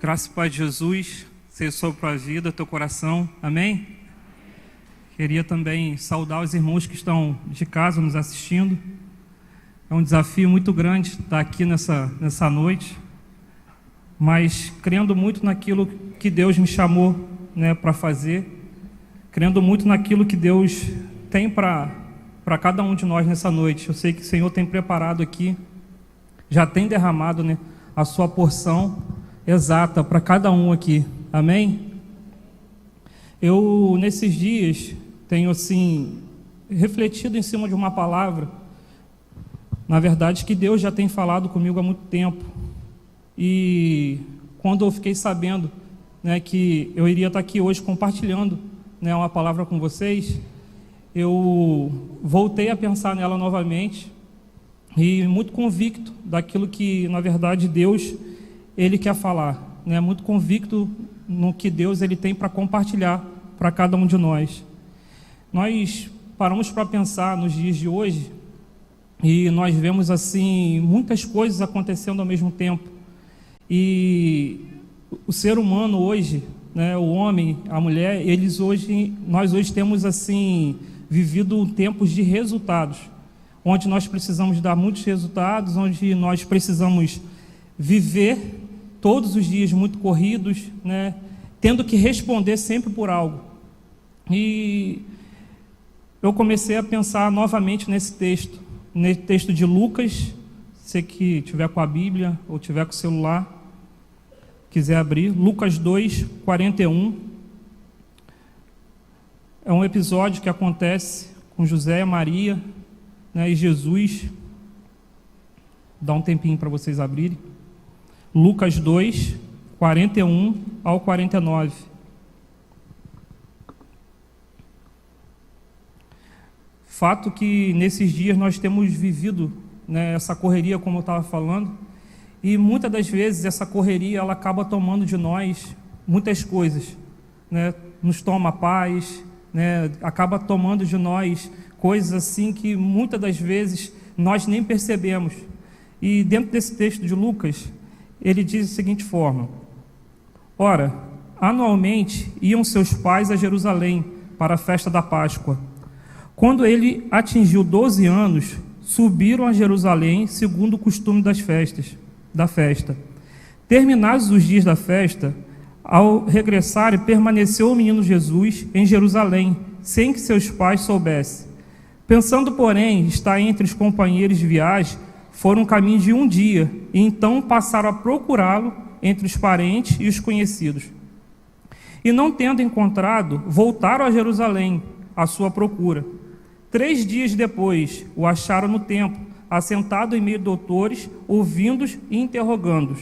Graça e paz de Jesus, seja sobre a tua vida, teu coração, amém? Queria também saudar os irmãos que estão de casa nos assistindo. É um desafio muito grande estar aqui nessa noite, mas crendo muito naquilo que Deus me chamou, para fazer, crendo muito naquilo que Deus tem para cada um de nós nessa noite. Eu sei que o Senhor tem preparado aqui, já tem derramado, a sua porção exata para cada um aqui, amém? Eu, nesses dias, tenho, refletido em cima de uma palavra, na verdade, que Deus já tem falado comigo há muito tempo. E quando eu fiquei sabendo, que eu iria estar aqui hoje compartilhando, uma palavra com vocês, eu voltei a pensar nela novamente e muito convicto daquilo que, na verdade, Deus, Ele quer falar, muito convicto no que Deus ele tem para compartilhar para cada um de nós. Nós paramos para pensar nos dias de hoje e nós vemos muitas coisas acontecendo ao mesmo tempo. E o ser humano hoje, o homem, a mulher, nós hoje temos vivido tempos de resultados, onde nós precisamos dar muitos resultados, onde nós precisamos viver todos os dias muito corridos, tendo que responder sempre por algo. E eu comecei a pensar novamente nesse texto de Lucas. Você que tiver com a Bíblia ou tiver com o celular, quiser abrir, Lucas 2, 41. É um episódio que acontece com José e Maria, e Jesus. Dá um tempinho para vocês abrirem. Lucas 2, 41 ao 49. Fato que nesses dias nós temos vivido, essa correria, como eu estava falando, e muitas das vezes essa correria ela acaba tomando de nós muitas coisas, nos toma paz, acaba tomando de nós coisas que muitas das vezes nós nem percebemos. E dentro desse texto de Lucas, ele diz da seguinte forma: ora, anualmente iam seus pais a Jerusalém para a festa da Páscoa. Quando ele atingiu 12 anos, subiram a Jerusalém segundo o costume da festa. Terminados os dias da festa, ao regressarem, permaneceu o menino Jesus em Jerusalém, sem que seus pais soubessem. Pensando, porém, estar entre os companheiros de viagem, foram um caminho de um dia, e então passaram a procurá-lo entre os parentes e os conhecidos. E não tendo encontrado, voltaram a Jerusalém à sua procura. 3 dias depois, o acharam no templo, assentado em meio de doutores, ouvindo-os e interrogando-os.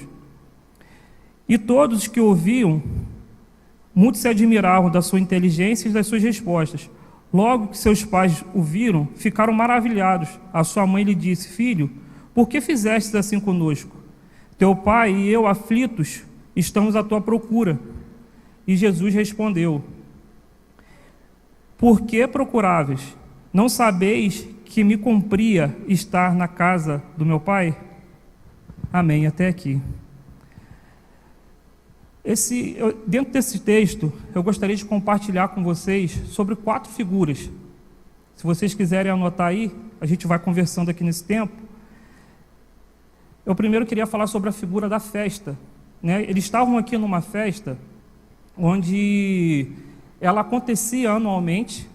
E todos os que ouviam, muitos se admiravam da sua inteligência e das suas respostas. Logo que seus pais o viram, ficaram maravilhados. A sua mãe lhe disse: filho, por que fizestes assim conosco? Teu pai e eu, aflitos, estamos à tua procura. E Jesus respondeu: por que procuráveis? Não sabeis que me cumpria estar na casa do meu pai? Amém, até aqui. Dentro desse texto, eu gostaria de compartilhar com vocês sobre 4 figuras. Se vocês quiserem anotar aí, a gente vai conversando aqui nesse tempo. Eu primeiro queria falar sobre a figura da festa. Eles estavam aqui numa festa onde ela acontecia anualmente,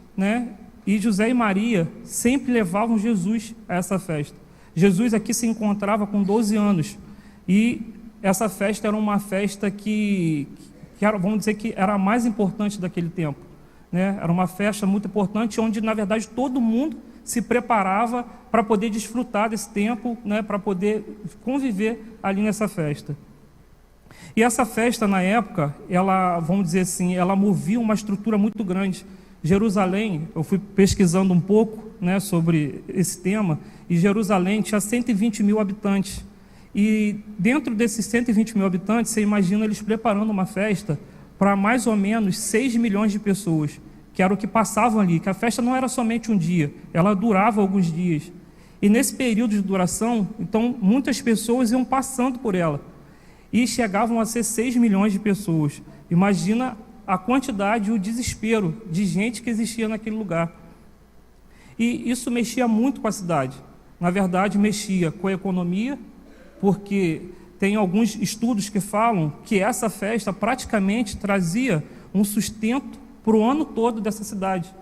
e José e Maria sempre levavam Jesus a essa festa. Jesus aqui se encontrava com 12 anos, e essa festa era uma festa que era, vamos dizer que era a mais importante daquele tempo. Era uma festa muito importante, onde, na verdade, todo mundo se preparava para poder desfrutar desse tempo, para poder conviver ali nessa festa. E essa festa, na época, ela, vamos dizer assim, ela movia uma estrutura muito grande. Jerusalém, eu fui pesquisando um pouco, sobre esse tema, e Jerusalém tinha 120 mil habitantes. E dentro desses 120 mil habitantes, você imagina eles preparando uma festa para mais ou menos 6 milhões de pessoas, que era o que passavam ali, que a festa não era somente um dia, ela durava alguns dias. E nesse período de duração, então, muitas pessoas iam passando por ela. e chegavam a ser 6 milhões de pessoas. Imagina a quantidade e o desespero de gente que existia naquele lugar. E isso mexia muito com a cidade. Na verdade, mexia com a economia, porque tem alguns estudos que falam que essa festa praticamente trazia um sustento para o ano todo dessa cidade.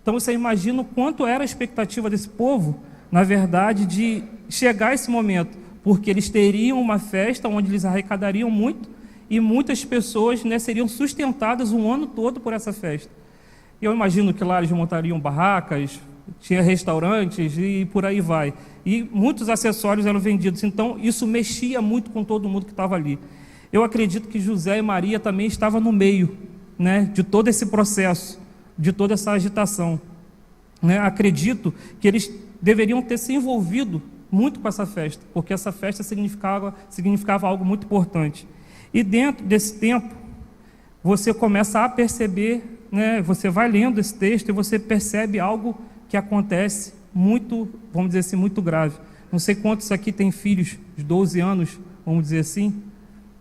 Então você imagina o quanto era a expectativa desse povo, na verdade, de chegar a esse momento, porque eles teriam uma festa onde eles arrecadariam muito e muitas pessoas, né, seriam sustentadas um ano todo por essa festa. E eu imagino que lá eles montariam barracas, tinha restaurantes e por aí vai. E muitos acessórios eram vendidos, então isso mexia muito com todo mundo que estava ali. Eu acredito que José e Maria também estavam no meio, né, de todo esse processo, de toda essa agitação, né? Acredito que eles deveriam ter se envolvido muito com essa festa, porque essa festa significava algo muito importante. E dentro desse tempo, você começa a perceber, né, você vai lendo esse texto e você percebe algo que acontece muito, vamos dizer assim, muito grave. Não sei quantos aqui têm filhos de 12 anos, vamos dizer assim,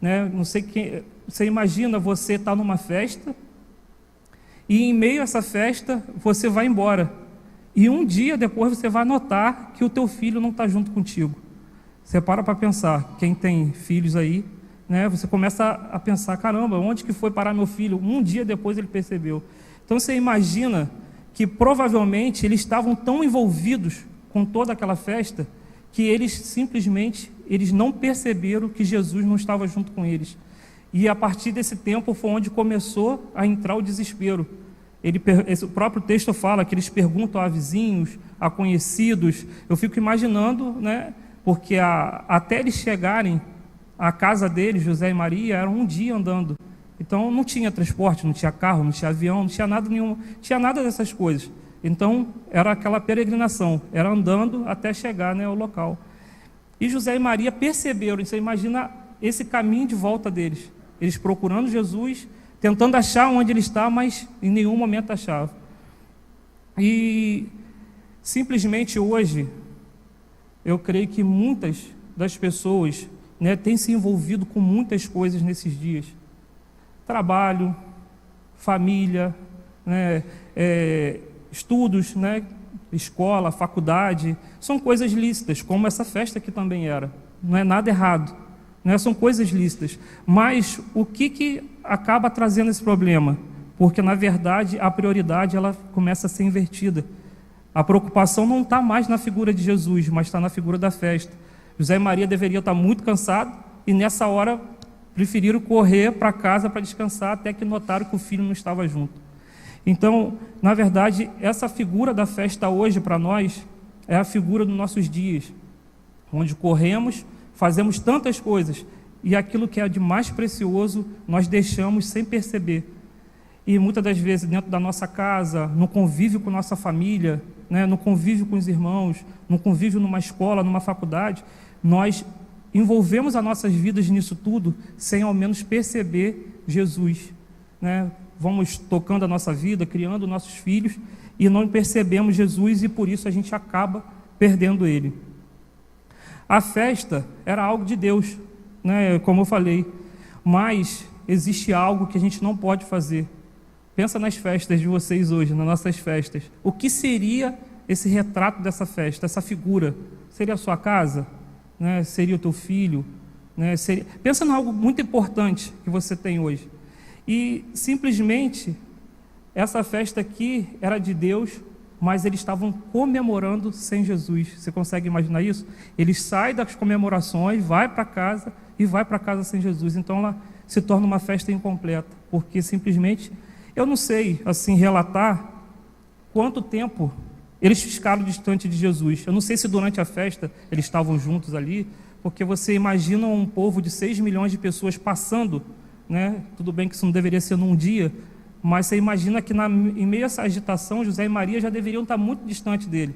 né? Não sei quem. Você imagina você estar numa festa e em meio a essa festa você vai embora. E um dia depois você vai notar que o teu filho não está junto contigo. Você para pensar, quem tem filhos aí, né? Você começa a pensar, caramba, onde que foi parar meu filho? Um dia depois ele percebeu. Então você imagina que provavelmente eles estavam tão envolvidos com toda aquela festa que eles simplesmente não perceberam que Jesus não estava junto com eles. E a partir desse tempo foi onde começou a entrar o desespero. O próprio texto fala que eles perguntam a vizinhos, a conhecidos. Eu fico imaginando, né, porque até eles chegarem à casa deles, José e Maria, era um dia andando. Então não tinha transporte, não tinha carro, não tinha avião, não tinha nada nenhum, tinha nada dessas coisas. Então era aquela peregrinação, era andando até chegar, né, ao local. E José e Maria perceberam, você imagina esse caminho de volta deles. Eles procurando Jesus, tentando achar onde ele está, mas em nenhum momento achavam. E simplesmente hoje, eu creio que muitas das pessoas, né, têm se envolvido com muitas coisas nesses dias. Trabalho, família, né, estudos, né, escola, faculdade, são coisas lícitas, como essa festa aqui também era. Não é nada errado, né, são coisas lícitas. Mas o que acaba trazendo esse problema? Porque, na verdade, a prioridade ela começa a ser invertida. A preocupação não está mais na figura de Jesus, mas está na figura da festa. José e Maria deveriam estar muito cansados e, nessa hora, preferiram correr para casa para descansar até que notaram que o filho não estava junto. Então, na verdade, essa figura da festa hoje para nós é a figura dos nossos dias, onde corremos, fazemos tantas coisas e aquilo que é de mais precioso nós deixamos sem perceber. E muitas das vezes dentro da nossa casa, no convívio com nossa família, né, no convívio com os irmãos, no convívio numa escola, numa faculdade, nós envolvemos as nossas vidas nisso tudo sem ao menos perceber Jesus, né? Vamos tocando a nossa vida, criando nossos filhos e não percebemos Jesus e por isso a gente acaba perdendo ele. A festa era algo de Deus, né? Como eu falei, mas existe algo que a gente não pode fazer. Pensa nas festas de vocês hoje, nas nossas festas. O que seria esse retrato dessa festa, essa figura? Seria a sua casa? Né? Seria o teu filho? Né? Pensa em algo muito importante que você tem hoje. E simplesmente essa festa aqui era de Deus, mas eles estavam comemorando sem Jesus. Você consegue imaginar isso? Eles saem das comemorações, vai para casa e vai para casa sem Jesus. Então ela se torna uma festa incompleta, porque simplesmente, eu não sei assim relatar quanto tempo eles ficaram distante de Jesus. Eu não sei se durante a festa eles estavam juntos ali, porque você imagina um povo de 6 milhões de pessoas passando, né? Tudo bem que isso não deveria ser num dia, mas você imagina que em meio a essa agitação, José e Maria já deveriam estar muito distante dele,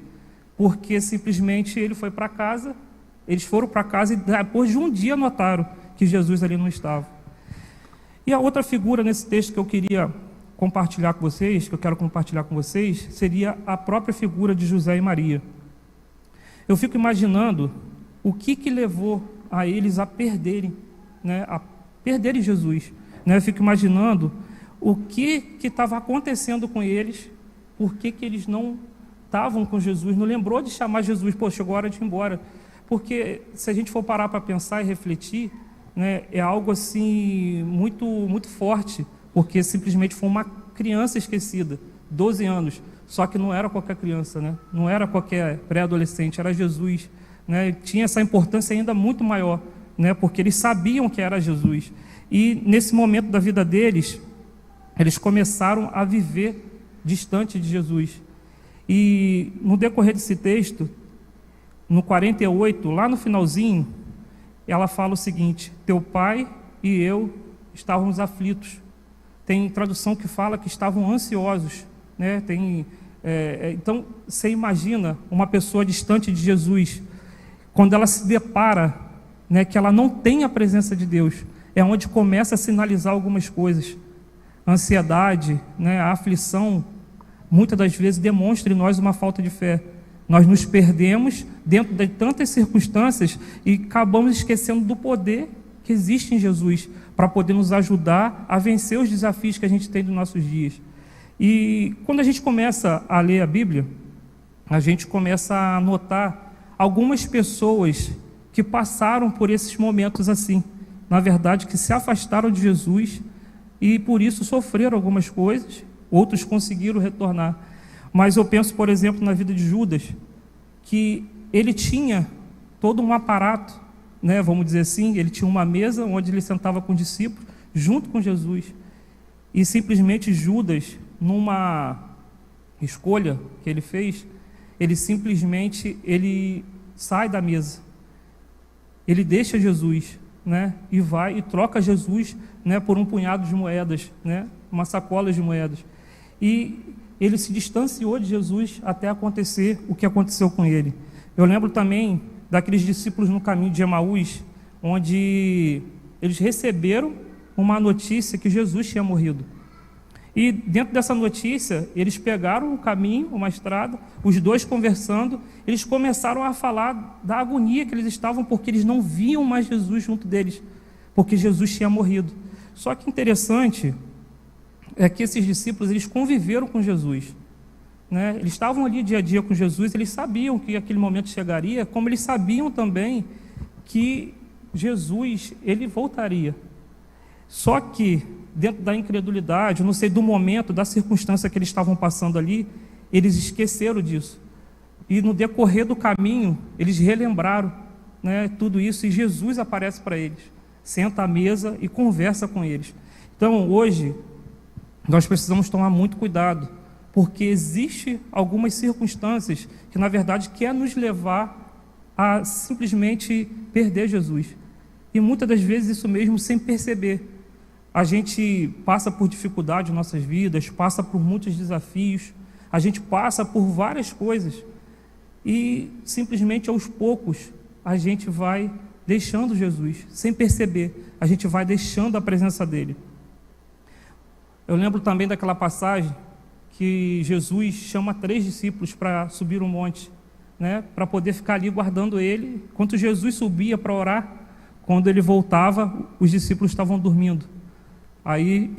porque simplesmente ele foi para casa, eles foram para casa e depois de um dia notaram que Jesus ali não estava. E a outra figura nesse texto que eu queria compartilhar com vocês, que eu quero compartilhar com vocês, seria a própria figura de José e Maria. Eu fico imaginando o que levou a eles a perderem né, a perderem Jesus. Né? Eu fico imaginando o que estava acontecendo com eles, por que eles não estavam com Jesus, não lembrou de chamar Jesus, pô, chegou a hora de ir embora. Porque se a gente for parar para pensar e refletir, né, é algo assim muito, muito forte, porque simplesmente foi uma criança esquecida, 12 anos, só que não era qualquer criança, né? Não era qualquer pré-adolescente, era Jesus, né? Tinha essa importância ainda muito maior, né? Porque eles sabiam que era Jesus. E nesse momento da vida deles, eles começaram a viver distante de Jesus. E no decorrer desse texto, no 48, lá no finalzinho, ela fala o seguinte: teu pai e eu estávamos aflitos. Tem tradução que fala que estavam ansiosos, né? Então, você imagina uma pessoa distante de Jesus, quando ela se depara, né, que ela não tem a presença de Deus, é onde começa a sinalizar algumas coisas. A ansiedade, né, a aflição, muitas das vezes demonstra em nós uma falta de fé. Nós nos perdemos dentro de tantas circunstâncias e acabamos esquecendo do poder que existe em Jesus para poder nos ajudar a vencer os desafios que a gente tem nos nossos dias. E quando a gente começa a ler a Bíblia, a gente começa a notar algumas pessoas que passaram por esses momentos assim, na verdade, que se afastaram de Jesus e por isso sofreram algumas coisas, outros conseguiram retornar. Mas eu penso, por exemplo, na vida de Judas, que ele tinha todo um aparato, né, vamos dizer assim, ele tinha uma mesa onde ele sentava com os discípulos, junto com Jesus. E simplesmente Judas, numa escolha que ele fez, ele simplesmente sai da mesa. Ele deixa Jesus, né, e vai e troca Jesus, né, por um punhado de moedas, né, uma sacola de moedas. E ele se distanciou de Jesus até acontecer o que aconteceu com ele. Eu lembro também daqueles discípulos no caminho de Emaús, onde eles receberam uma notícia que Jesus tinha morrido. E dentro dessa notícia, eles pegaram um caminho, uma estrada, os dois conversando, eles começaram a falar da agonia que eles estavam, porque eles não viam mais Jesus junto deles, porque Jesus tinha morrido. Só que interessante é que esses discípulos, eles conviveram com Jesus, né? Eles estavam ali dia a dia com Jesus, eles sabiam que aquele momento chegaria, como eles sabiam também que Jesus, ele voltaria. Só que, dentro da incredulidade, não sei, do momento, da circunstância que eles estavam passando ali, eles esqueceram disso. E no decorrer do caminho, eles relembraram, né, tudo isso, e Jesus aparece para eles, senta à mesa e conversa com eles. Então, hoje, nós precisamos tomar muito cuidado, porque existe algumas circunstâncias que, na verdade, quer nos levar a simplesmente perder Jesus. E muitas das vezes isso mesmo sem perceber. A gente passa por dificuldade em nossas vidas, passa por muitos desafios, a gente passa por várias coisas e simplesmente aos poucos a gente vai deixando Jesus, sem perceber, a gente vai deixando a presença dele. Eu lembro também daquela passagem que Jesus chama 3 discípulos para subir um monte, né, para poder ficar ali guardando ele. Enquanto Jesus subia para orar, quando ele voltava, os discípulos estavam dormindo. Aí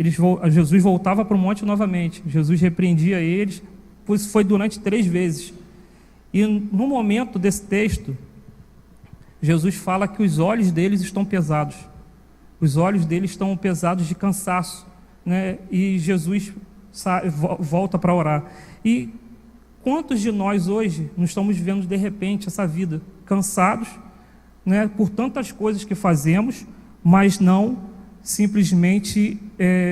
Jesus voltava para o monte novamente, Jesus repreendia eles, pois foi durante 3 vezes. E no momento desse texto, Jesus fala que os olhos deles estão pesados, os olhos deles estão pesados de cansaço, né? E Jesus volta para orar. E quantos de nós hoje não estamos vivendo de repente essa vida, cansados, né, por tantas coisas que fazemos, mas não simplesmente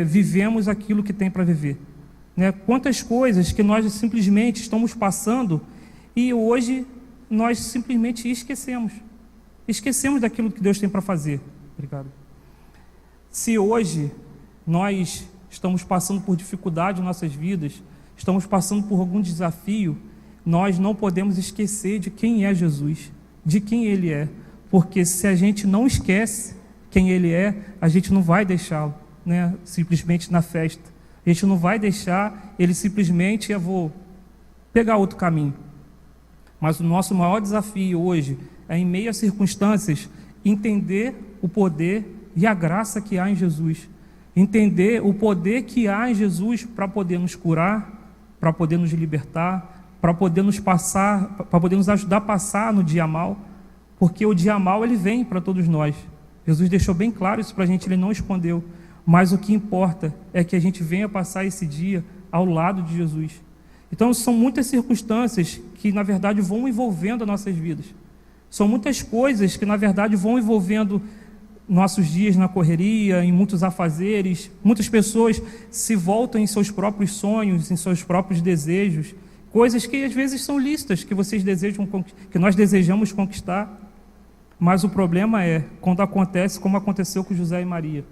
vivemos aquilo que tem para viver, né? Quantas coisas que nós simplesmente estamos passando e hoje nós simplesmente esquecemos daquilo que Deus tem para fazer. Obrigado. Se hoje nós estamos passando por dificuldade em nossas vidas, estamos passando por algum desafio, nós não podemos esquecer de quem é Jesus, de quem Ele é, porque se a gente não esquece quem Ele é, a gente não vai deixá-lo, né, simplesmente na festa. A gente não vai deixar Ele simplesmente, eu vou pegar outro caminho. Mas o nosso maior desafio hoje é, em meio a circunstâncias, entender o poder e a graça que há em Jesus. Entender o poder que há em Jesus para poder nos curar, para poder nos libertar, para poder nos ajudar a passar no dia mal, porque o dia mal ele vem para todos nós. Jesus deixou bem claro isso para a gente, ele não escondeu. Mas o que importa é que a gente venha passar esse dia ao lado de Jesus. Então são muitas circunstâncias que na verdade vão envolvendo as nossas vidas. São muitas coisas que na verdade vão envolvendo nossos dias na correria, em muitos afazeres. Muitas pessoas se voltam em seus próprios sonhos, em seus próprios desejos, coisas que às vezes são lícitas, que que nós desejamos conquistar. Mas o problema é quando acontece como aconteceu com José e Maria.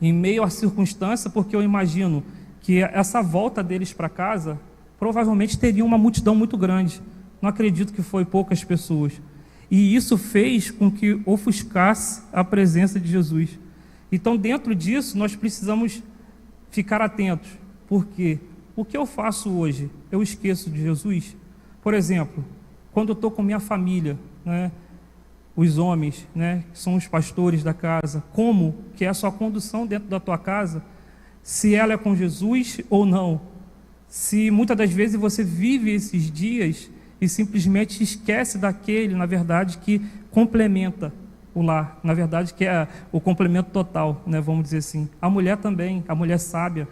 Em meio à circunstância, porque eu imagino que essa volta deles para casa provavelmente teria uma multidão muito grande. Não acredito que foi poucas pessoas. E isso fez com que ofuscasse a presença de Jesus. Então, dentro disso, nós precisamos ficar atentos. Porque o que eu faço hoje? Eu esqueço de Jesus? Por exemplo, quando eu estou com minha família, né, os homens, né, que são os pastores da casa, como que é a sua condução dentro da tua casa, se ela é com Jesus ou não. Se muitas das vezes você vive esses dias e simplesmente esquece daquele, na verdade, que complementa o lar, na verdade, que é o complemento total, né, vamos dizer assim. A mulher também, a mulher sábia,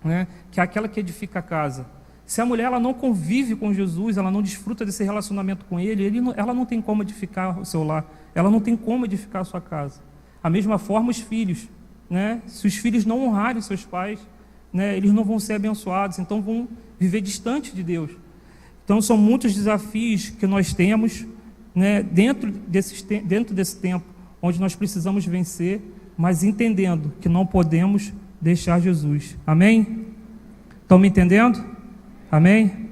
né, que é aquela que edifica a casa. Se a mulher ela não convive com Jesus, ela não desfruta desse relacionamento com ela não tem como edificar o seu lar, ela não tem como edificar a sua casa. A mesma forma os filhos, né? Se os filhos não honrarem seus pais, né, eles não vão ser abençoados, então vão viver distante de Deus. Então são muitos desafios que nós temos, né, dentro desse tempo, onde nós precisamos vencer, mas entendendo que não podemos deixar Jesus. Amém? Estão me entendendo? Amém?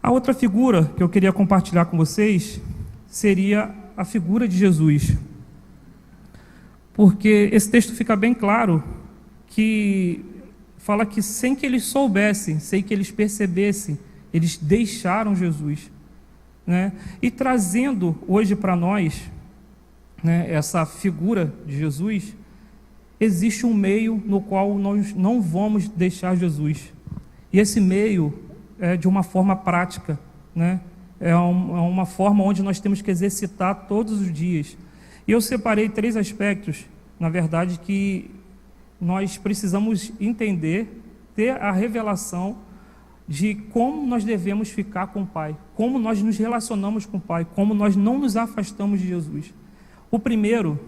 A outra figura que eu queria compartilhar com vocês seria a figura de Jesus. Porque esse texto fica bem claro que fala que sem que eles soubessem, sem que eles percebessem, eles deixaram Jesus, né? E trazendo hoje para nós, né, essa figura de Jesus, existe um meio no qual nós não vamos deixar Jesus. E esse meio é de uma forma prática, né? É uma forma onde nós temos que exercitar todos os dias. E eu separei 3 aspectos, na verdade, que nós precisamos entender, ter a revelação de como nós devemos ficar com o Pai, como nós nos relacionamos com o Pai, como nós não nos afastamos de Jesus. O primeiro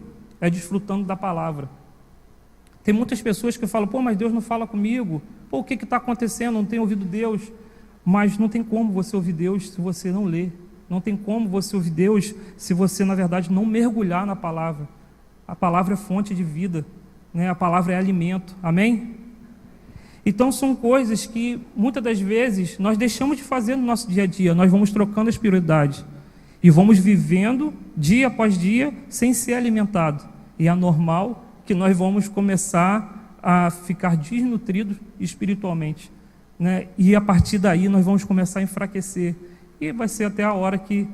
é desfrutando da palavra. Tem muitas pessoas que falam, mas Deus não fala comigo, o que está acontecendo? Não tenho ouvido Deus. Mas não tem como você ouvir Deus se você não ler. Não tem como você ouvir Deus se você, na verdade, não mergulhar na palavra. A palavra é fonte de vida, né? A palavra é alimento. Amém? Então são coisas que muitas das vezes nós deixamos de fazer no nosso dia a dia. Nós vamos trocando as prioridades e vamos vivendo dia após dia sem ser alimentado. E é normal que nós vamos começar a ficar desnutridos espiritualmente, né? E a partir daí nós vamos começar a enfraquecer e vai ser até a hora que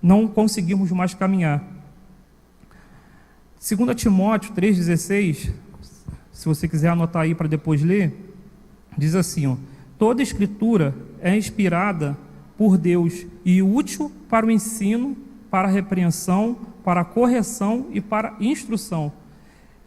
não conseguirmos mais caminhar. 2 Timóteo 3,16, se você quiser anotar aí para depois ler, diz assim, toda escritura é inspirada por Deus e útil para o ensino, para a repreensão, para a correção e para a instrução.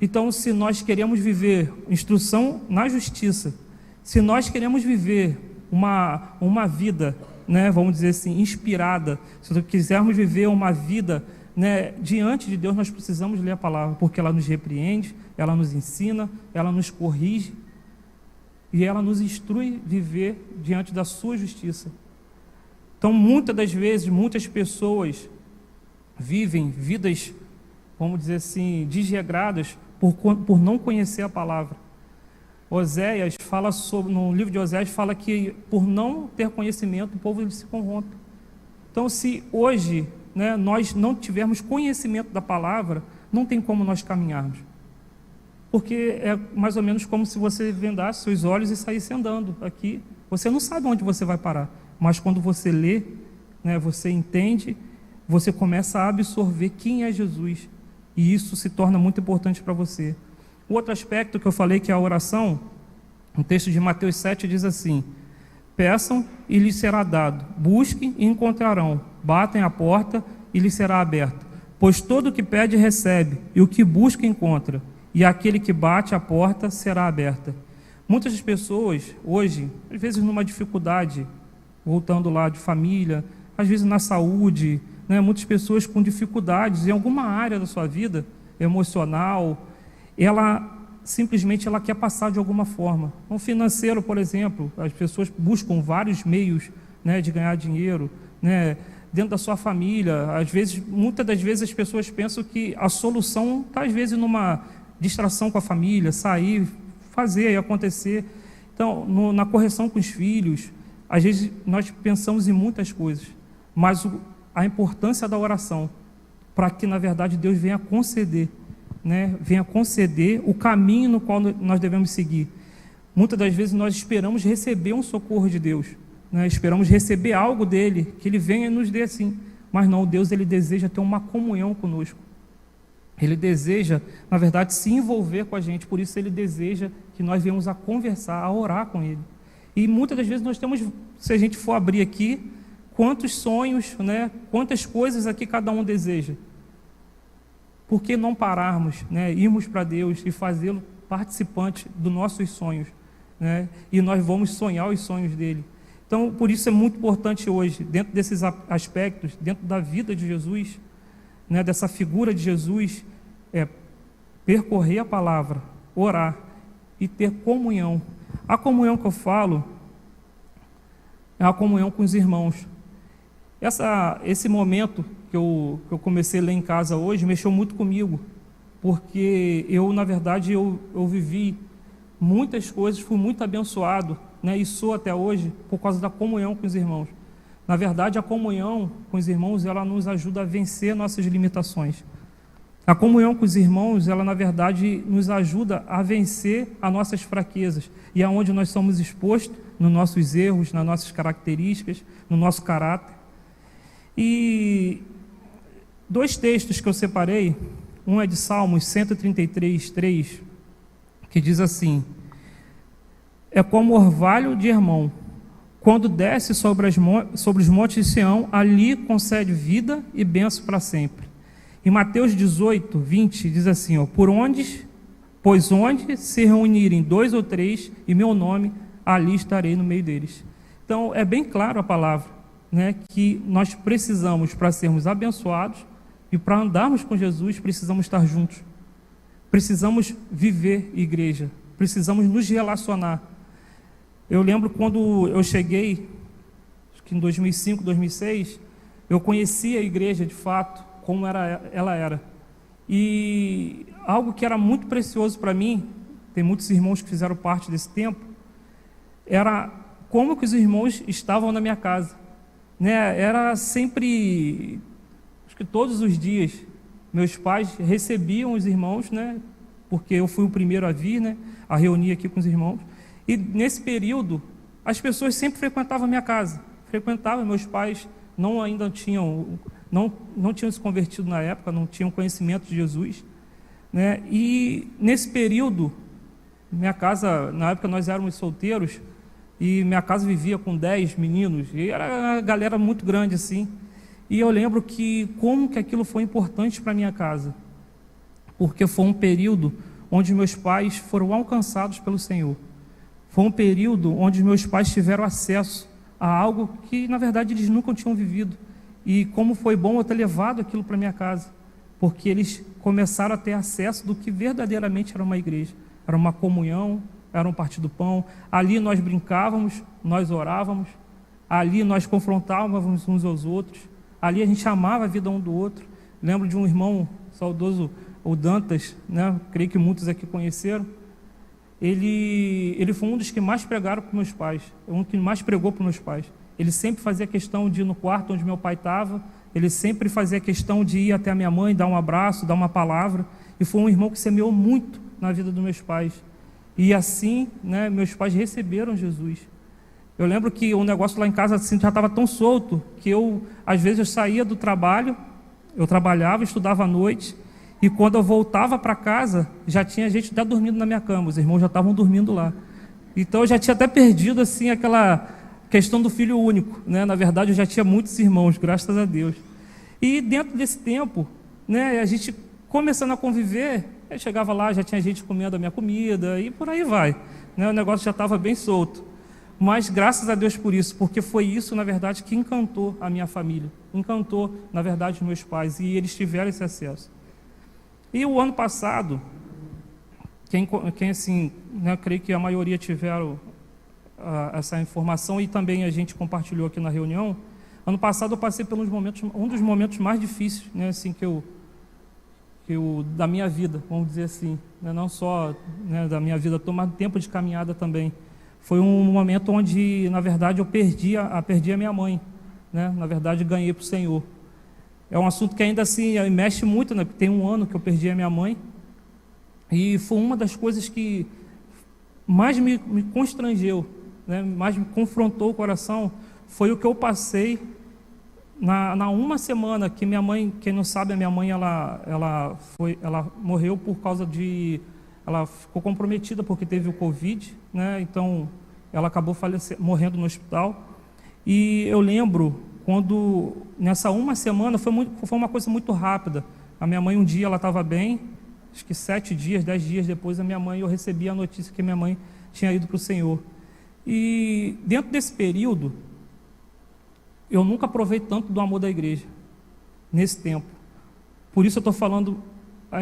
Então, se nós queremos viver instrução na justiça, se nós queremos viver uma vida, né, vamos dizer assim, inspirada, se nós quisermos viver uma vida, né, diante de Deus, nós precisamos ler a palavra, porque ela nos repreende, ela nos ensina, ela nos corrige e ela nos instrui a viver diante da sua justiça. Então, muitas das vezes, muitas pessoas vivem vidas, vamos dizer assim, desregradas, por não conhecer a palavra. Oséias fala no livro de Oséias, fala que por não ter conhecimento, o povo ele se corrompe. Então, se hoje, né, nós não tivermos conhecimento da palavra, não tem como nós caminharmos. Porque é mais ou menos como se você vendasse seus olhos e saísse andando aqui. Você não sabe onde você vai parar, mas quando você lê, né, você entende, você começa a absorver quem é Jesus. E isso se torna muito importante para você. O outro aspecto que eu falei, que é a oração, o texto de Mateus 7 diz assim: peçam e lhes será dado, busquem e encontrarão, batem a porta e lhes será aberta. Pois todo o que pede recebe, e o que busca encontra, e aquele que bate a porta será aberta. Muitas das pessoas hoje, às vezes numa dificuldade, voltando lá de família, às vezes na saúde, né, muitas pessoas com dificuldades em alguma área da sua vida, emocional, ela simplesmente quer passar de alguma forma. No financeiro, por exemplo, as pessoas buscam vários meios, né, de ganhar dinheiro, né, dentro da sua família. Às vezes, muitas das vezes as pessoas pensam que a solução está às vezes numa distração com a família, sair, fazer e acontecer. Então, na correção com os filhos, às vezes nós pensamos em muitas coisas, mas a importância da oração, para que na verdade Deus venha conceder, né, venha conceder o caminho no qual nós devemos seguir. Muitas das vezes nós esperamos receber um socorro de Deus, né, esperamos receber algo dele, que ele venha e nos dê assim, mas não, Deus ele deseja ter uma comunhão conosco. Ele deseja, na verdade, se envolver com a gente, por isso ele deseja que nós venhamos a conversar, a orar com ele. E muitas das vezes nós temos, se a gente for abrir aqui, quantos sonhos, né, quantas coisas aqui cada um deseja. Por que não pararmos, né, irmos para Deus e fazê-lo participante dos nossos sonhos, né, e nós vamos sonhar os sonhos dele. Então, por isso é muito importante hoje, dentro desses aspectos, dentro da vida de Jesus, né, dessa figura de Jesus, percorrer a palavra, orar e ter comunhão. A comunhão que eu falo é a comunhão com os irmãos. Esse momento que eu comecei a ler em casa hoje mexeu muito comigo, porque na verdade, eu vivi muitas coisas, fui muito abençoado, né, e sou até hoje por causa da comunhão com os irmãos. Na verdade, a comunhão com os irmãos, ela nos ajuda a vencer nossas limitações. A comunhão com os irmãos, ela na verdade nos ajuda a vencer as nossas fraquezas e aonde nós somos expostos nos nossos erros, nas nossas características, no nosso caráter. E 2 textos que eu separei, um é de Salmos 133:3, que diz assim: é como orvalho de Hermon, quando desce sobre os montes de Sião, ali concede vida e bênção para sempre. Em Mateus 18:20 diz assim: pois onde se reunirem 2 ou 3 em meu nome, ali estarei no meio deles. Então é bem claro a palavra, né, que nós precisamos, para sermos abençoados e para andarmos com Jesus, precisamos estar juntos. Precisamos viver igreja, precisamos nos relacionar. Eu lembro quando eu cheguei, acho que em 2005, 2006, eu conheci a igreja de fato, como ela era. E algo que era muito precioso para mim, tem muitos irmãos que fizeram parte desse tempo, era como que os irmãos estavam na minha casa. Né? Era sempre, acho que todos os dias, meus pais recebiam os irmãos, né? Porque eu fui o primeiro a vir, né? A reunir aqui com os irmãos. E nesse período, as pessoas sempre frequentavam a minha casa. Meus pais não tinham se convertido na época, não tinham conhecimento de Jesus, né? E nesse período, minha casa, na época nós éramos solteiros, e minha casa vivia com 10 meninos, e era uma galera muito grande assim. E eu lembro como que aquilo foi importante para minha casa, porque foi um período onde meus pais foram alcançados pelo Senhor. Foi um período onde meus pais tiveram acesso a algo que, na verdade, eles nunca tinham vivido. E como foi bom eu ter levado aquilo para minha casa, porque eles começaram a ter acesso do que verdadeiramente era uma igreja. Era uma comunhão, era um partir do pão. Ali nós brincávamos, nós orávamos. Ali nós confrontávamos uns aos outros. Ali a gente amava a vida um do outro. Lembro de um irmão saudoso, o Dantas, né? Creio que muitos aqui conheceram. Ele foi um dos que mais pregaram para meus pais, um que mais pregou para meus pais. Ele sempre fazia questão de ir no quarto onde meu pai estava, ele sempre fazia questão de ir até a minha mãe, dar um abraço, dar uma palavra, e foi um irmão que semeou muito na vida dos meus pais. E assim, né, meus pais receberam Jesus. Eu lembro que o negócio lá em casa assim, já estava tão solto, que às vezes eu saía do trabalho, eu trabalhava, estudava à noite, E quando eu voltava para casa, já tinha gente até dormindo na minha cama, os irmãos já estavam dormindo lá. Então eu já tinha até perdido assim aquela questão do filho único, né? Na verdade eu já tinha muitos irmãos, graças a Deus. E dentro desse tempo, né, a gente começando a conviver, eu chegava lá, já tinha gente comendo a minha comida e por aí vai, né? O negócio já estava bem solto. Mas graças a Deus por isso, porque foi isso, na verdade, que encantou a minha família, encantou, na verdade, os meus pais, e eles tiveram esse acesso. E o ano passado, quem assim, né, creio que a maioria tiveram essa informação e também a gente compartilhou aqui na reunião. Ano passado eu passei pelos momentos, um dos momentos mais difíceis, né, assim, que eu da minha vida, vamos dizer assim, né, não só, né, da minha vida, mas tempo de caminhada também. Foi um momento onde, na verdade, eu perdi a minha mãe, né? Na verdade, ganhei para o Senhor. É um assunto que ainda assim mexe muito, né? Porque tem um ano que eu perdi a minha mãe, e foi uma das coisas que mais me constrangeu, né? Mais me confrontou o coração, foi o que eu passei na uma semana que minha mãe, quem não sabe, a minha mãe ela morreu por causa ela ficou comprometida porque teve o Covid, né? Então ela acabou morrendo no hospital. E eu lembro quando nessa uma semana foi uma coisa muito rápida. A minha mãe um dia ela estava bem, acho que 7 dias, 10 dias depois eu recebi a notícia que minha mãe tinha ido para o Senhor. E dentro desse período eu nunca provei tanto do amor da igreja nesse tempo. Por isso eu estou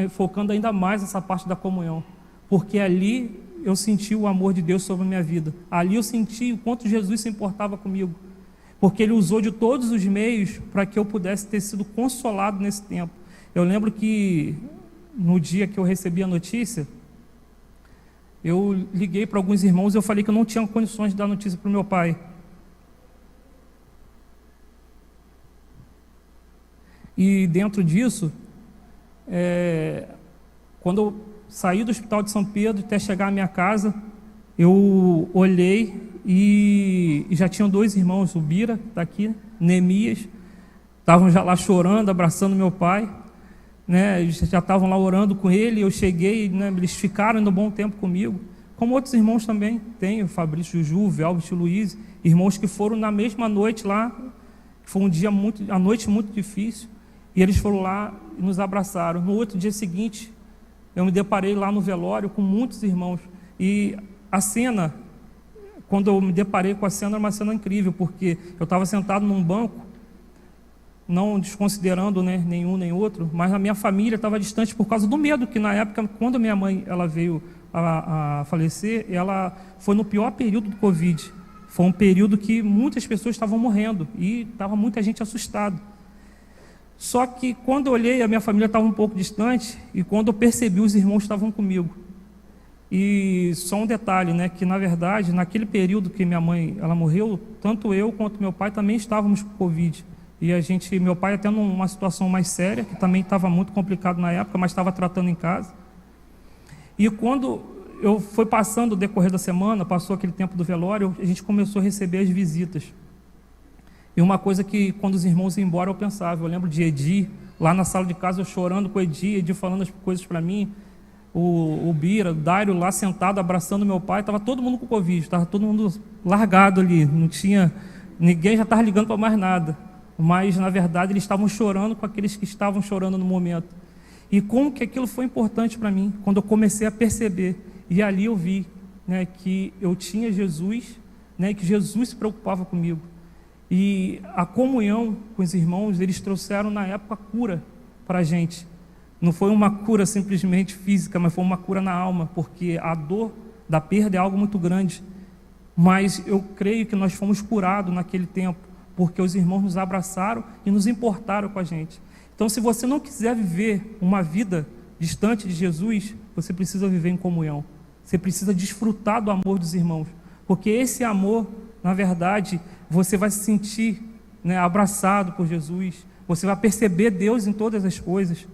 focando ainda mais essa parte da comunhão, porque ali eu senti o amor de Deus sobre a minha vida, ali eu senti o quanto Jesus se importava comigo, porque Ele usou de todos os meios para que eu pudesse ter sido consolado nesse tempo. Eu lembro que no dia que eu recebi a notícia, eu liguei para alguns irmãos e eu falei que eu não tinha condições de dar notícia para o meu pai. E dentro disso, quando eu saí do hospital de São Pedro até chegar à minha casa, eu olhei e já tinham 2 irmãos, o Bira, está aqui, Neemias, estavam já lá chorando, abraçando meu pai, né? Eles já estavam lá orando com ele. Eu cheguei, né? Eles ficaram ainda um bom tempo comigo, como outros irmãos também, tem o Fabrício, Juju, o Velvet e o Luiz, irmãos que foram na mesma noite lá, foi a noite muito difícil. E eles foram lá e nos abraçaram. No outro dia seguinte, eu me deparei lá no velório com muitos irmãos. E a cena, quando eu me deparei com a cena, era uma cena incrível, porque eu estava sentado num banco, não desconsiderando, né, nenhum nem outro, mas a minha família estava distante por causa do medo, que na época, quando minha mãe ela veio a falecer, ela foi no pior período do Covid. Foi um período que muitas pessoas estavam morrendo e estava muita gente assustada. Só que quando eu olhei, a minha família estava um pouco distante, e quando eu percebi, os irmãos estavam comigo. E só um detalhe, né, que na verdade, naquele período que minha mãe ela morreu, tanto eu quanto meu pai também estávamos com Covid. E meu pai até numa situação mais séria, que também estava muito complicado na época, mas estava tratando em casa. E quando eu fui passando o decorrer da semana, passou aquele tempo do velório, a gente começou a receber as visitas. E uma coisa que, quando os irmãos iam embora, eu pensava, eu lembro de Edi, lá na sala de casa, eu chorando com Edi falando as coisas para mim, o Bira, o Dário lá sentado, abraçando meu pai, estava todo mundo com Covid, estava todo mundo largado ali, não tinha, ninguém já estava ligando para mais nada, mas, na verdade, eles estavam chorando com aqueles que estavam chorando no momento. E como que aquilo foi importante para mim, quando eu comecei a perceber, e ali eu vi, né, que eu tinha Jesus, né, que Jesus se preocupava comigo. E a comunhão com os irmãos, eles trouxeram na época cura para a gente. Não foi uma cura simplesmente física, mas foi uma cura na alma, porque a dor da perda é algo muito grande. Mas eu creio que nós fomos curados naquele tempo, porque os irmãos nos abraçaram e nos importaram com a gente. Então, se você não quiser viver uma vida distante de Jesus, você precisa viver em comunhão. Você precisa desfrutar do amor dos irmãos, porque esse amor, na verdade, você vai se sentir, né, abraçado por Jesus, você vai perceber Deus em todas as coisas.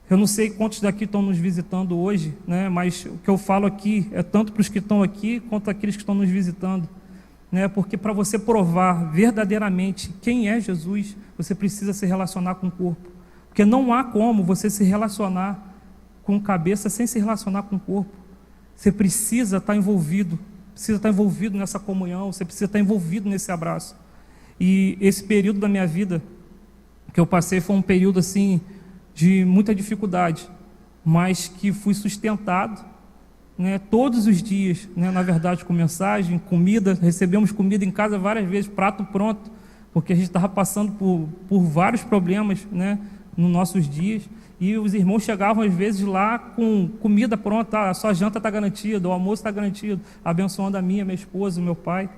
Eu não sei quantos daqui estão nos visitando hoje, né, mas o que eu falo aqui é tanto para os que estão aqui, quanto aqueles que estão nos visitando, né, porque para você provar verdadeiramente quem é Jesus, você precisa se relacionar com o corpo, Porque não há como você se relacionar com cabeça sem se relacionar com o corpo. Você precisa estar envolvido nessa comunhão, você precisa estar envolvido nesse abraço. E esse período da minha vida que eu passei foi um período assim de muita dificuldade, mas que fui sustentado, né, todos os dias, né, na verdade, com mensagem, comida. Recebemos comida em casa várias vezes, prato pronto, porque a gente estava passando por vários problemas, né, nos nossos dias. E os irmãos chegavam às vezes lá com comida pronta, a sua janta está garantida, o almoço está garantido, abençoando a minha esposa, o meu pai.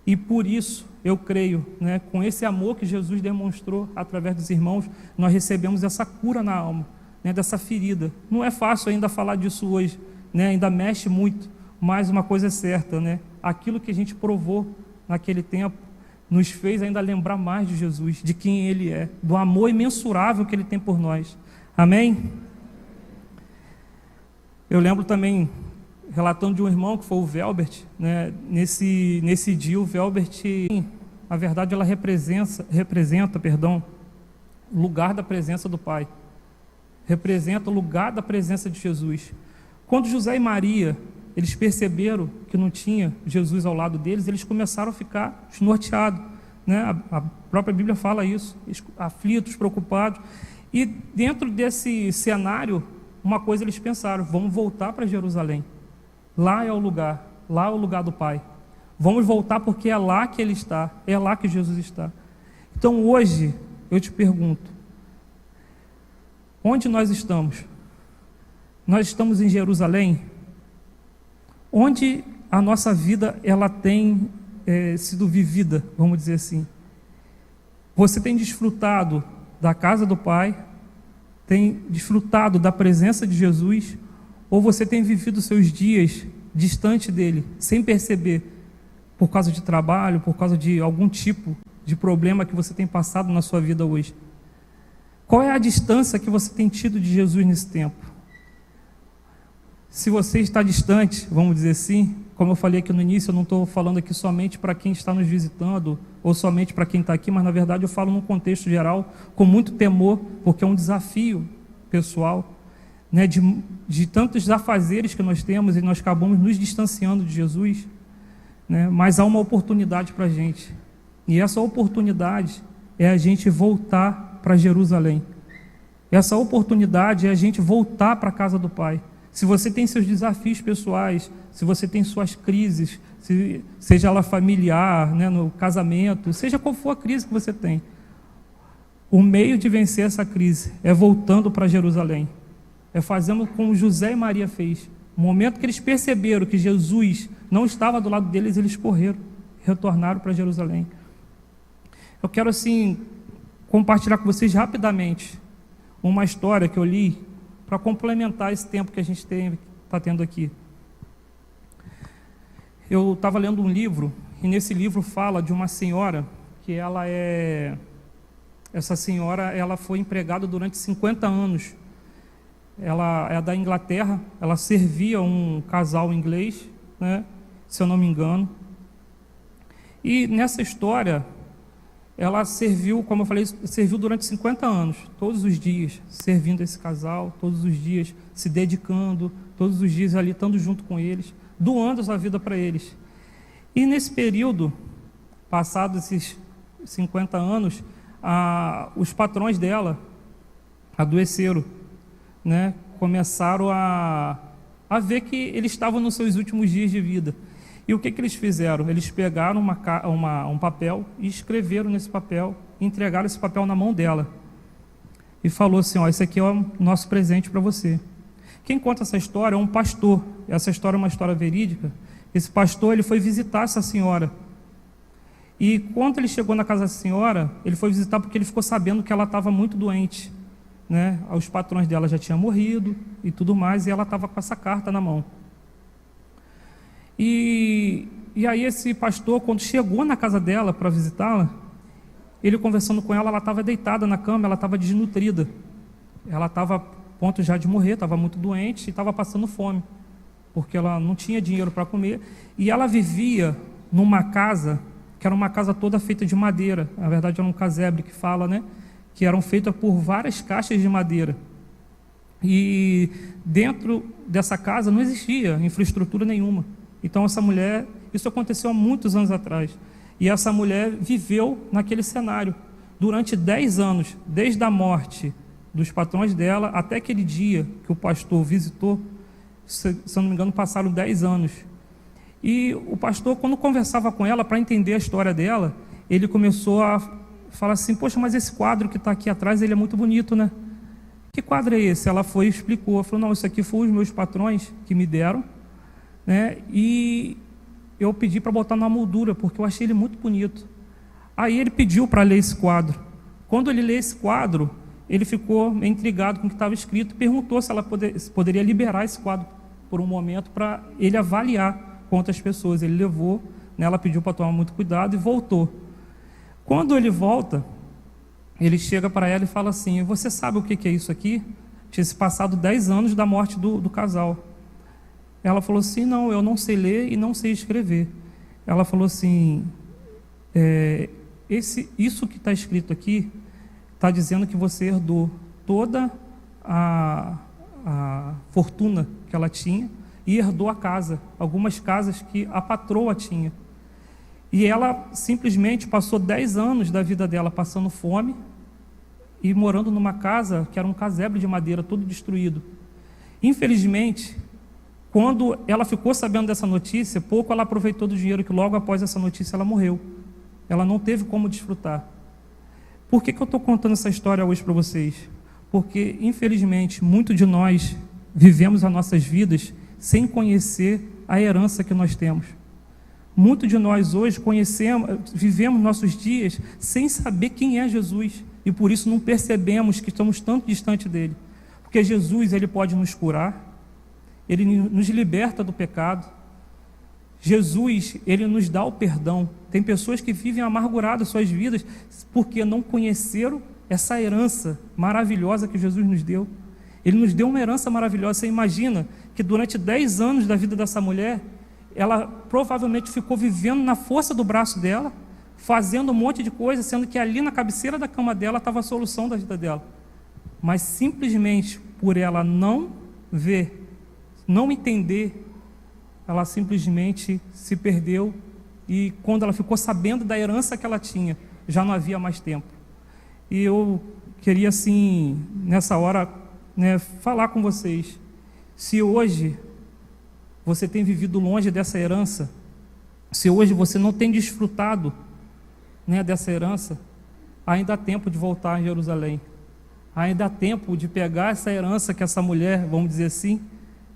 E por isso, eu creio, né, com esse amor que Jesus demonstrou através dos irmãos, nós recebemos essa cura na alma, né, dessa ferida. Não é fácil ainda falar disso hoje, né, ainda mexe muito, mas uma coisa é certa, né, aquilo que a gente provou naquele tempo nos fez ainda lembrar mais de Jesus, de quem Ele é, do amor imensurável que Ele tem por nós. Amém? Eu lembro também, relatando de um irmão que foi o Velbert, né? Nesse dia o Velbert, na verdade, ela representa, o lugar da presença do Pai. Representa o lugar da presença de Jesus. Quando José e Maria, eles perceberam que não tinha Jesus ao lado deles, eles começaram a ficar desnorteados, né? A própria Bíblia fala isso, aflitos, preocupados. E dentro desse cenário, uma coisa eles pensaram: vamos voltar para Jerusalém. Lá é o lugar do Pai. Vamos voltar porque é lá que Ele está, é lá que Jesus está. Então hoje, eu te pergunto, onde nós estamos? Nós estamos em Jerusalém? Onde a nossa vida ela tem sido vivida, vamos dizer assim? Você tem desfrutado da casa do Pai, tem desfrutado da presença de Jesus, ou você tem vivido seus dias distante dele, sem perceber, por causa de trabalho, por causa de algum tipo de problema que você tem passado na sua vida hoje? Qual é a distância que você tem tido de Jesus nesse tempo? Se você está distante, vamos dizer assim, como eu falei aqui no início, eu não estou falando aqui somente para quem está nos visitando, ou somente para quem está aqui, mas na verdade eu falo num contexto geral, com muito temor, porque é um desafio pessoal, né, de tantos afazeres que nós temos, e nós acabamos nos distanciando de Jesus, né, mas há uma oportunidade para a gente, e essa oportunidade é a gente voltar para Jerusalém. Essa oportunidade é a gente voltar para a casa do Pai. Se você tem seus desafios pessoais, se você tem suas crises, seja ela familiar, né, no casamento, seja qual for a crise que você tem, o meio de vencer essa crise é voltando para Jerusalém, é fazendo como José e Maria fez. No momento que eles perceberam que Jesus não estava do lado deles, eles correram, retornaram para Jerusalém. Eu quero assim compartilhar com vocês rapidamente uma história que eu li para complementar esse tempo que a gente está tendo aqui. Eu estava lendo um livro, e nesse livro fala de uma senhora, que essa senhora ela foi empregada durante 50 anos. Ela é da Inglaterra, ela servia um casal inglês, né, se eu não me engano. E nessa história, ela serviu, como eu falei, serviu durante 50 anos, todos os dias, servindo esse casal, todos os dias se dedicando, todos os dias ali estando junto com eles, doando a sua vida para eles. E nesse período, passados esses 50 anos, os patrões dela adoeceram, né? Começaram a ver que eles estavam nos seus últimos dias de vida. E o que eles fizeram? Eles pegaram um papel e escreveram nesse papel, entregaram esse papel na mão dela. E falou assim: ó, esse aqui é o nosso presente para você. Quem conta essa história é um pastor. Essa história é uma história verídica. Esse pastor, ele foi visitar essa senhora. E quando ele chegou na casa da senhora, ele foi visitar porque ele ficou sabendo que ela estava muito doente, né? Os patrões dela já tinham morrido e tudo mais, e ela estava com essa carta na mão. E aí esse pastor, quando chegou na casa dela para visitá-la, ele conversando com ela, ela estava deitada na cama, ela estava desnutrida. Ela estava a ponto já de morrer, estava muito doente e estava passando fome, porque ela não tinha dinheiro para comer. E ela vivia numa casa, que era uma casa toda feita de madeira. Na verdade era um casebre que fala, né? que eram feitas por várias caixas de madeira. E dentro dessa casa não existia infraestrutura nenhuma. Então essa mulher, isso aconteceu há muitos anos atrás, e essa mulher viveu naquele cenário durante 10 anos, desde a morte dos patrões dela até aquele dia que o pastor visitou. Se eu não me engano, passaram 10 anos. E o pastor, quando conversava com ela para entender a história dela, ele começou a falar assim: poxa, mas esse quadro que está aqui atrás, ele é muito bonito, né? Que quadro é esse? Ela foi e explicou. Ela falou: não, isso aqui foi os meus patrões que me deram, né? E eu pedi para botar na moldura, porque eu achei ele muito bonito. Aí ele pediu para ler esse quadro. Quando ele lê esse quadro, ele ficou intrigado com o que estava escrito e perguntou se ela poderia liberar esse quadro por um momento para ele avaliar com outras pessoas. Ele levou, né? Ela pediu para tomar muito cuidado e voltou. Quando ele volta, ele chega para ela e fala assim: você sabe o que é isso aqui? Tinha se passado 10 anos da morte do casal. Ela falou assim: não, eu não sei ler e não sei escrever. Ela falou assim: isso que está escrito aqui está dizendo que você herdou toda a fortuna que ela tinha e herdou a casa, algumas casas que a patroa tinha. E ela simplesmente passou 10 anos da vida dela passando fome e morando numa casa que era um casebre de madeira, todo destruído. Infelizmente, quando ela ficou sabendo dessa notícia, pouco ela aproveitou do dinheiro, que logo após essa notícia ela morreu. Ela não teve como desfrutar. Por que eu estou contando essa história hoje para vocês? Porque, infelizmente, muitos de nós vivemos as nossas vidas sem conhecer a herança que nós temos. Muitos de nós hoje vivemos nossos dias sem saber quem é Jesus, e por isso não percebemos que estamos tanto distante dele. Porque Jesus, ele pode nos curar, ele nos liberta do pecado. Jesus, ele nos dá o perdão. Tem pessoas que vivem amarguradas suas vidas porque não conheceram essa herança maravilhosa que Jesus nos deu. Ele nos deu uma herança maravilhosa. Você imagina que durante 10 anos da vida dessa mulher, ela provavelmente ficou vivendo na força do braço dela, fazendo um monte de coisa, sendo que ali na cabeceira da cama dela estava a solução da vida dela. Mas simplesmente por ela não ver, não entender, ela simplesmente se perdeu, e quando ela ficou sabendo da herança que ela tinha, já não havia mais tempo. E eu queria, assim, nessa hora, né, falar com vocês: se hoje você tem vivido longe dessa herança, se hoje você não tem desfrutado, né, dessa herança, ainda há tempo de voltar a Jerusalém. Ainda há tempo de pegar essa herança que essa mulher, vamos dizer assim,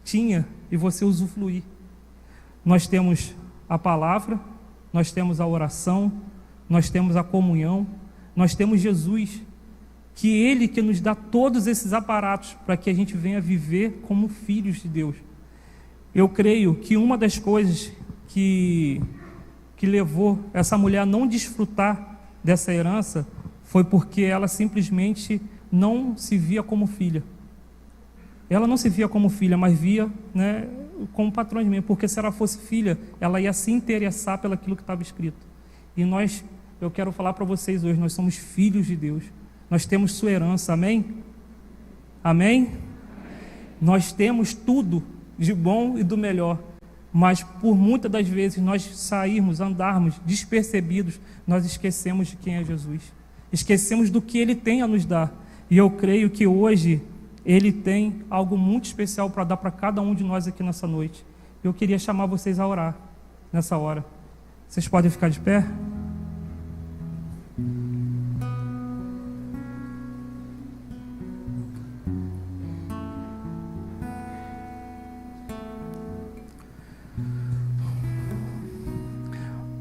tinha, e você usufruir. Nós temos a palavra, nós temos a oração, nós temos a comunhão, nós temos Jesus, que Ele que nos dá todos esses aparatos para que a gente venha viver como filhos de Deus. Eu creio que uma das coisas que levou essa mulher a não desfrutar dessa herança foi porque ela simplesmente não se via como filha. Ela não se via como filha, mas via, né, como patrões mesmo, porque se ela fosse filha, ela ia se interessar pelaquilo que estava escrito. E eu quero falar para vocês hoje, nós somos filhos de Deus, nós temos sua herança, amém? Amém? Nós temos tudo de bom e do melhor, mas por muitas das vezes nós sairmos, andarmos despercebidos, nós esquecemos de quem é Jesus, esquecemos do que Ele tem a nos dar. E eu creio que hoje Ele tem algo muito especial para dar para cada um de nós aqui nessa noite. Eu queria chamar vocês a orar nessa hora. Vocês podem ficar de pé?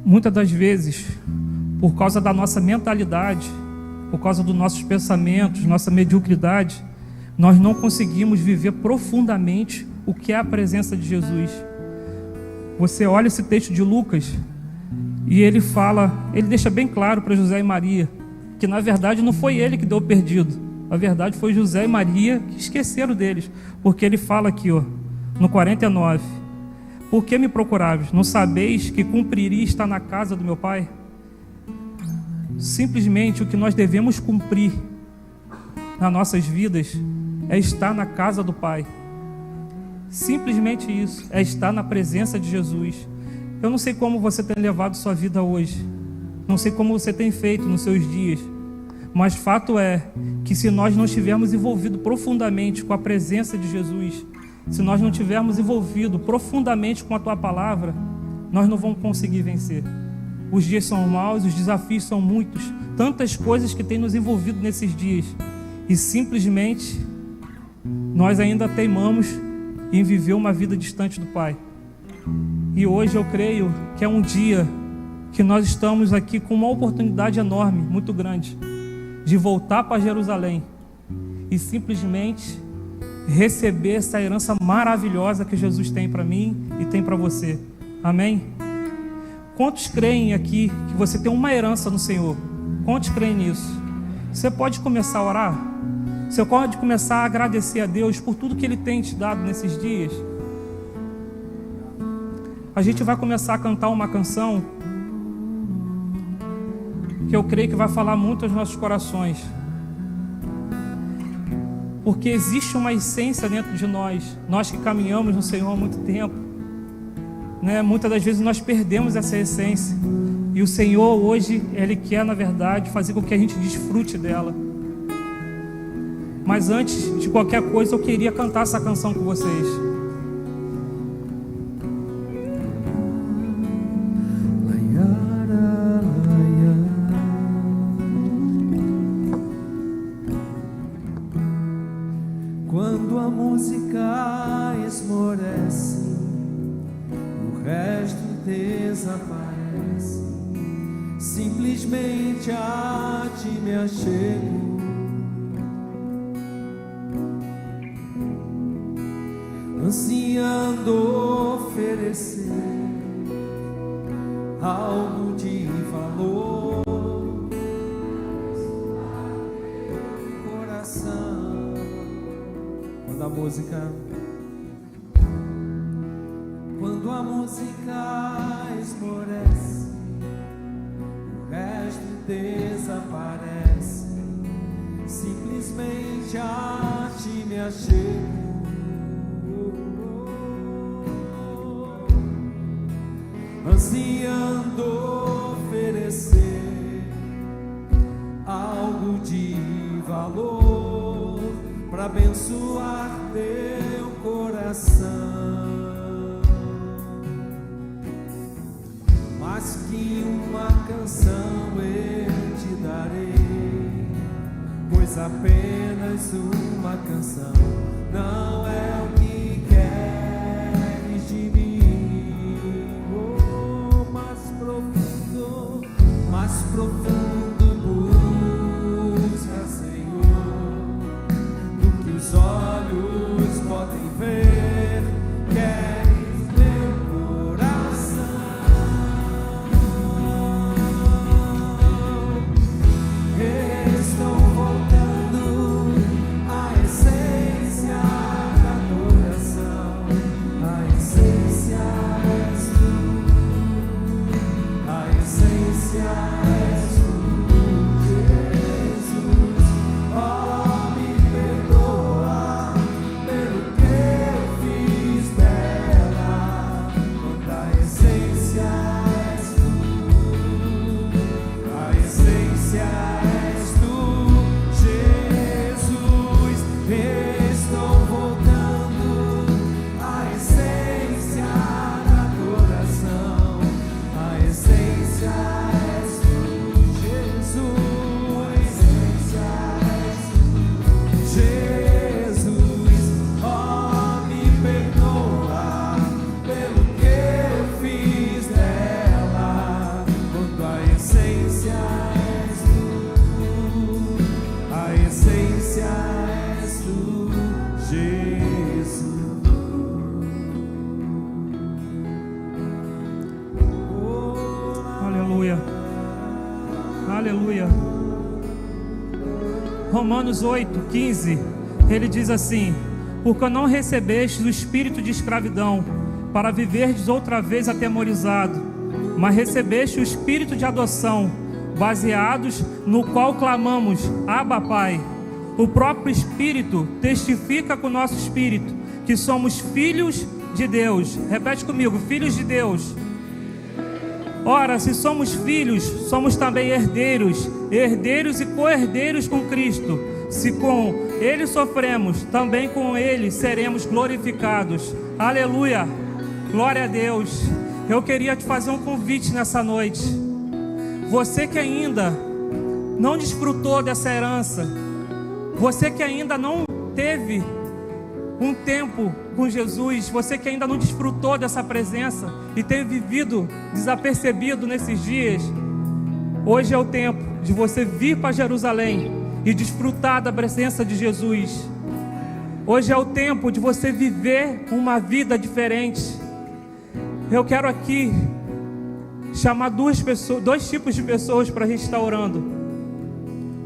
Muitas das vezes, por causa da nossa mentalidade, por causa dos nossos pensamentos, nossa mediocridade, nós não conseguimos viver profundamente o que é a presença de Jesus. Você olha esse texto de Lucas e ele deixa bem claro para José e Maria que na verdade não foi ele que deu o perdido, na verdade foi José e Maria que esqueceram deles, porque ele fala aqui, no 49: por que me procuráveis? Não sabeis que cumpriria estar na casa do meu pai? Simplesmente o que nós devemos cumprir nas nossas vidas é estar na casa do Pai. Simplesmente isso, é estar na presença de Jesus. Eu não sei como você tem levado sua vida hoje, não sei como você tem feito nos seus dias, mas fato é que se nós não estivermos envolvidos profundamente com a presença de Jesus, se nós não estivermos envolvidos profundamente com a Tua palavra, nós não vamos conseguir vencer. Os dias são maus, os desafios são muitos, tantas coisas que têm nos envolvido nesses dias, e simplesmente nós ainda teimamos em viver uma vida distante do Pai. E hoje eu creio que é um dia que nós estamos aqui com uma oportunidade enorme, muito grande, de voltar para Jerusalém e simplesmente receber essa herança maravilhosa que Jesus tem para mim e tem para você. Amém? Quantos creem aqui que você tem uma herança no Senhor? Quantos creem nisso? Você pode começar a orar? Você pode começar a agradecer a Deus por tudo que Ele tem te dado nesses dias? A gente vai começar a cantar uma canção que eu creio que vai falar muito aos nossos corações. Porque existe uma essência dentro de nós que caminhamos no Senhor há muito tempo, né? Muitas das vezes nós perdemos essa essência. E o Senhor hoje, Ele quer, na verdade, fazer com que a gente desfrute dela. Mas antes de qualquer coisa, eu queria cantar essa canção com vocês. Quando a música esmorece, o resto desaparece. Simplesmente a ti me achego. Ansiando oferecer algo de valor, coração. Quando a música esmorece, o resto desaparece. Simplesmente a ti me achego. Ansiando oferecer algo de valor para abençoar teu coração. Mais que uma canção eu te darei, pois apenas uma canção não é o que queres de mim. Mais profundo busca, Senhor, do que os olhos podem ver. Queres meu coração. Estou voltando à essência da adoração. A essência és tu. A essência és tu, Jesus. Oh, me perdoa pelo que eu fiz dela. Quando a essência és tu, a essência és tu, Jesus. Estou voltando à essência da adoração. A essência és tu, Jesus. A essência és tu, Jesus. Oh, me perdoa pelo que eu fiz dela. Quando a essência és tu, a essência és tu, Jesus. Aleluia. Aleluia. Romanos 8:15, ele diz assim: porque não recebestes o espírito de escravidão para viverdes outra vez atemorizado, mas recebeste o espírito de adoção, baseados no qual clamamos: Abba, Pai. O próprio Espírito testifica com o nosso espírito que somos filhos de Deus. Repete comigo: filhos de Deus. Ora, se somos filhos, somos também herdeiros, herdeiros e co-herdeiros com Cristo. Se com Ele sofremos, também com Ele seremos glorificados. Aleluia, glória a Deus. Eu queria te fazer um convite nessa noite. Você que ainda não desfrutou dessa herança, você que ainda não teve um tempo com Jesus, você que ainda não desfrutou dessa presença e tem vivido desapercebido nesses dias, hoje é o tempo de você vir para Jerusalém e desfrutar da presença de Jesus. Hoje é o tempo de você viver uma vida diferente. Eu quero aqui chamar dois tipos de pessoas para a gente estar orando.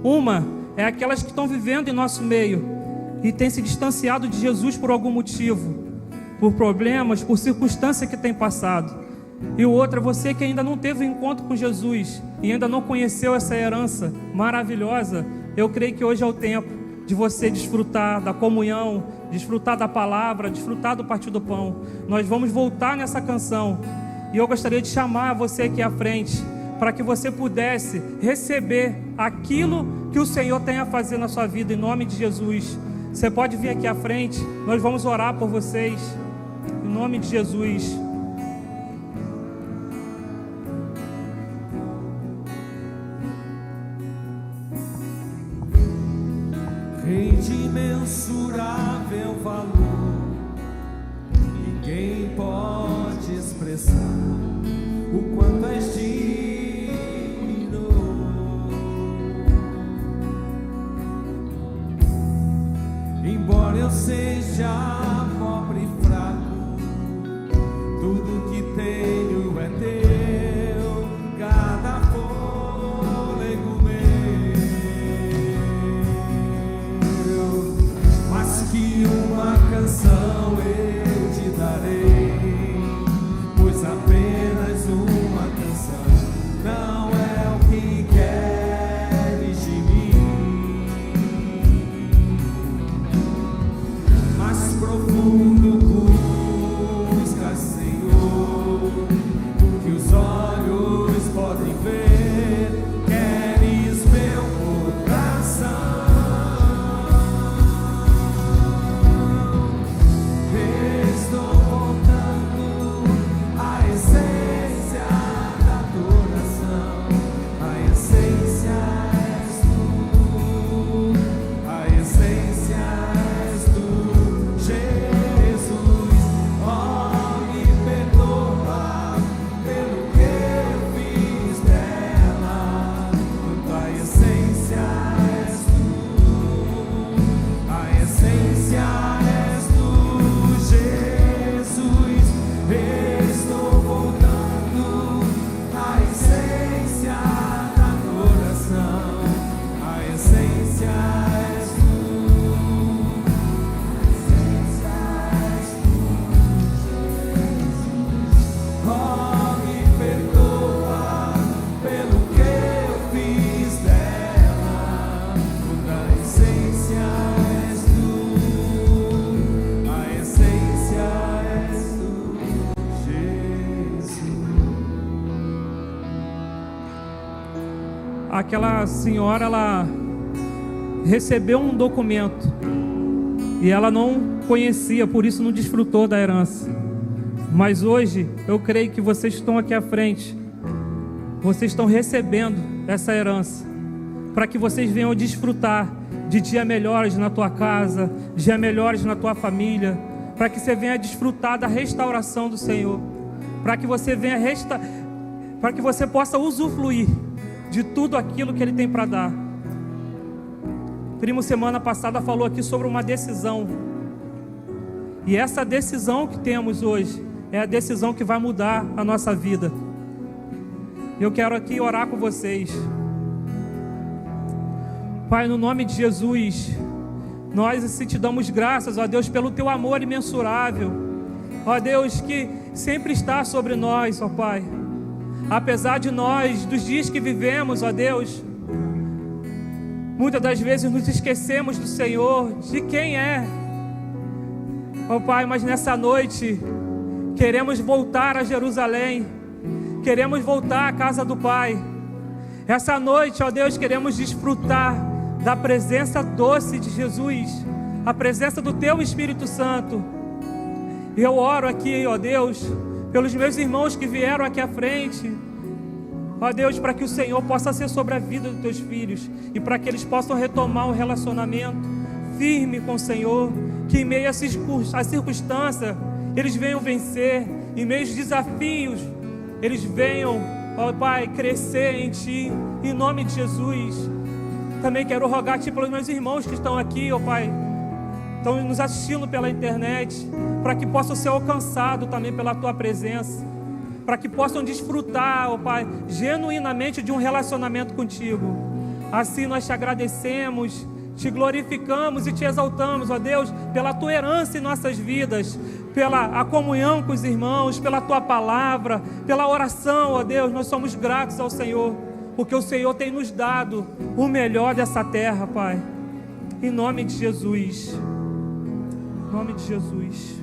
Uma é aquelas que estão vivendo em nosso meio e têm se distanciado de Jesus por algum motivo, por problemas, por circunstância que tem passado. E o outro é você que ainda não teve um encontro com Jesus e ainda não conheceu essa herança maravilhosa. Eu creio que hoje é o tempo de você desfrutar da comunhão, desfrutar da palavra, desfrutar do partir do pão. Nós vamos voltar nessa canção e eu gostaria de chamar você aqui à frente para que você pudesse receber aquilo que o Senhor tem a fazer na sua vida, em nome de Jesus. Você pode vir aqui à frente, nós vamos orar por vocês, em nome de Jesus. Rei de imensurável valor, ninguém pode expressar o quanto és digno. Embora eu seja pobre e fraco, tudo que tenho é teu, cada fôlego meu. Mas que uma canção eu te darei, pois apenas uma canção não é o que queres de mim. Mais profundo buscas, Senhor, do que os olhos podem ver. Queres meu coração. Estou voltando à essência da adoração. A essência és tu, a essência és tu, Jesus. Oh, me perdoa pelo que eu fiz dela. A essência és tu, a essência és tu, Jesus. Estou voltando à essência da adoração. A essência és tu, a essência és tu, Jesus. Oh, me perdoa pelo que eu fiz dela. A essência és tu, a essência és tu, Jesus. Aquela senhora, ela recebeu um documento e ela não conhecia, por isso não desfrutou da herança. Mas hoje eu creio que vocês estão aqui à frente, vocês estão recebendo essa herança, para que vocês venham desfrutar de dias melhores na tua casa, dias melhores na tua família, para que você venha desfrutar da restauração do Senhor, para que você venha para que você possa usufruir de tudo aquilo que Ele tem para dar. O primo semana passada falou aqui sobre uma decisão, e essa decisão que temos hoje é a decisão que vai mudar a nossa vida. Eu quero aqui orar com vocês. Pai, no nome de Jesus, nós te damos graças, ó Deus, pelo Teu amor imensurável, ó Deus, que sempre está sobre nós, ó Pai. Apesar de nós, dos dias que vivemos, ó Deus, Muitas das vezes nos esquecemos do Senhor, de quem é. Ó Pai, mas nessa noite queremos voltar a Jerusalém, queremos voltar à casa do Pai. Essa noite, ó Deus, queremos desfrutar da presença doce de Jesus, a presença do Teu Espírito Santo. E eu oro aqui, ó Deus, pelos meus irmãos que vieram aqui à frente, ó Deus, para que o Senhor possa ser sobre a vida dos Teus filhos e para que eles possam retomar um relacionamento firme com o Senhor, que em meio à circunstância eles venham vencer, em meio aos desafios eles venham, ó Pai, crescer em Ti, em nome de Jesus. Também quero rogar a Ti pelos meus irmãos que estão aqui, ó Pai, estão nos assistindo pela internet, para que possam ser alcançados também pela Tua presença, para que possam desfrutar, ó Pai, genuinamente de um relacionamento contigo. Assim nós Te agradecemos, Te glorificamos e Te exaltamos, ó Deus, pela Tua herança em nossas vidas, pela a comunhão com os irmãos, pela Tua palavra, pela oração, ó Deus. Nós somos gratos ao Senhor, porque o Senhor tem nos dado o melhor dessa terra, Pai. Em nome de Jesus. Em nome de Jesus.